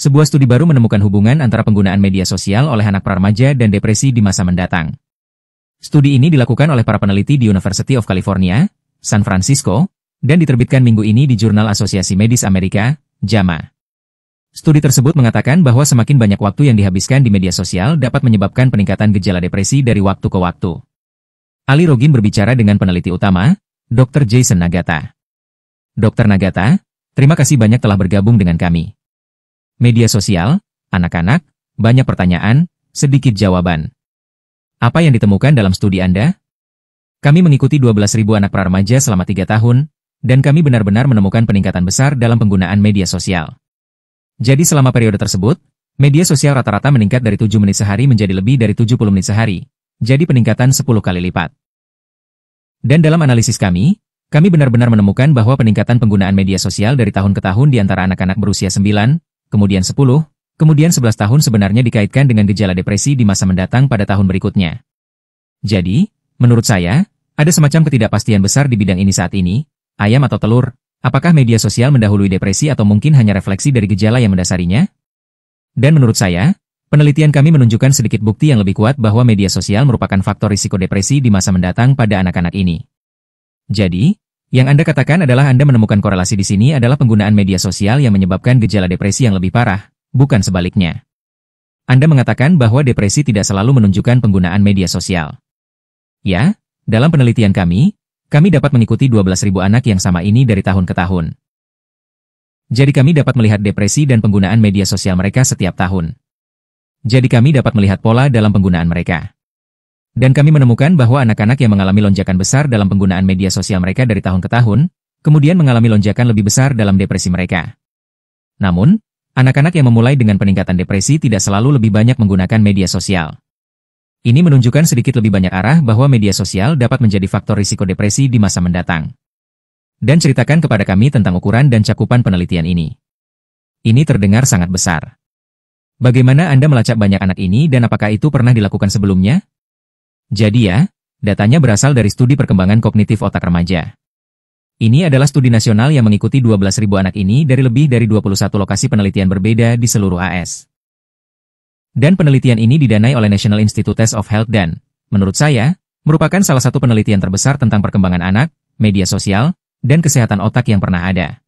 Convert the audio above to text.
Sebuah studi baru menemukan hubungan antara penggunaan media sosial oleh anak remaja dan depresi di masa mendatang. Studi ini dilakukan oleh para peneliti di University of California, San Francisco, dan diterbitkan minggu ini di Jurnal Asosiasi Medis Amerika, JAMA. Studi tersebut mengatakan bahwa semakin banyak waktu yang dihabiskan di media sosial dapat menyebabkan peningkatan gejala depresi dari waktu ke waktu. Ali Rogin berbicara dengan peneliti utama, Dr. Jason Nagata. Dr. Nagata, terima kasih banyak telah bergabung dengan kami. Media sosial, anak-anak, banyak pertanyaan, sedikit jawaban. Apa yang ditemukan dalam studi Anda? Kami mengikuti 12.000 anak remaja selama 3 tahun, dan kami benar-benar menemukan peningkatan besar dalam penggunaan media sosial. Jadi selama periode tersebut, media sosial rata-rata meningkat dari 7 menit sehari menjadi lebih dari 70 menit sehari, jadi peningkatan 10 kali lipat. Dan dalam analisis kami benar-benar menemukan bahwa peningkatan penggunaan media sosial dari tahun ke tahun di antara anak-anak berusia 9, kemudian 10, kemudian 11 tahun sebenarnya dikaitkan dengan gejala depresi di masa mendatang pada tahun berikutnya. Jadi, menurut saya, ada semacam ketidakpastian besar di bidang ini saat ini, ayam atau telur, apakah media sosial mendahului depresi atau mungkin hanya refleksi dari gejala yang mendasarinya? Dan menurut saya, penelitian kami menunjukkan sedikit bukti yang lebih kuat bahwa media sosial merupakan faktor risiko depresi di masa mendatang pada anak-anak ini. Jadi, yang Anda katakan adalah Anda menemukan korelasi di sini adalah penggunaan media sosial yang menyebabkan gejala depresi yang lebih parah, bukan sebaliknya. Anda mengatakan bahwa depresi tidak selalu menunjukkan penggunaan media sosial. Ya, dalam penelitian kami dapat mengikuti 12.000 anak yang sama ini dari tahun ke tahun. Jadi kami dapat melihat depresi dan penggunaan media sosial mereka setiap tahun. Jadi kami dapat melihat pola dalam penggunaan mereka. Dan kami menemukan bahwa anak-anak yang mengalami lonjakan besar dalam penggunaan media sosial mereka dari tahun ke tahun, kemudian mengalami lonjakan lebih besar dalam depresi mereka. Namun, anak-anak yang memulai dengan peningkatan depresi tidak selalu lebih banyak menggunakan media sosial. Ini menunjukkan sedikit lebih banyak arah bahwa media sosial dapat menjadi faktor risiko depresi di masa mendatang. Dan ceritakan kepada kami tentang ukuran dan cakupan penelitian ini. Ini terdengar sangat besar. Bagaimana Anda melacak banyak anak ini dan apakah itu pernah dilakukan sebelumnya? Jadi ya, datanya berasal dari studi perkembangan kognitif otak remaja. Ini adalah studi nasional yang mengikuti 12.000 anak ini dari lebih dari 21 lokasi penelitian berbeda di seluruh AS. Dan penelitian ini didanai oleh National Institutes of Health dan, menurut saya, merupakan salah satu penelitian terbesar tentang perkembangan anak, media sosial, dan kesehatan otak yang pernah ada.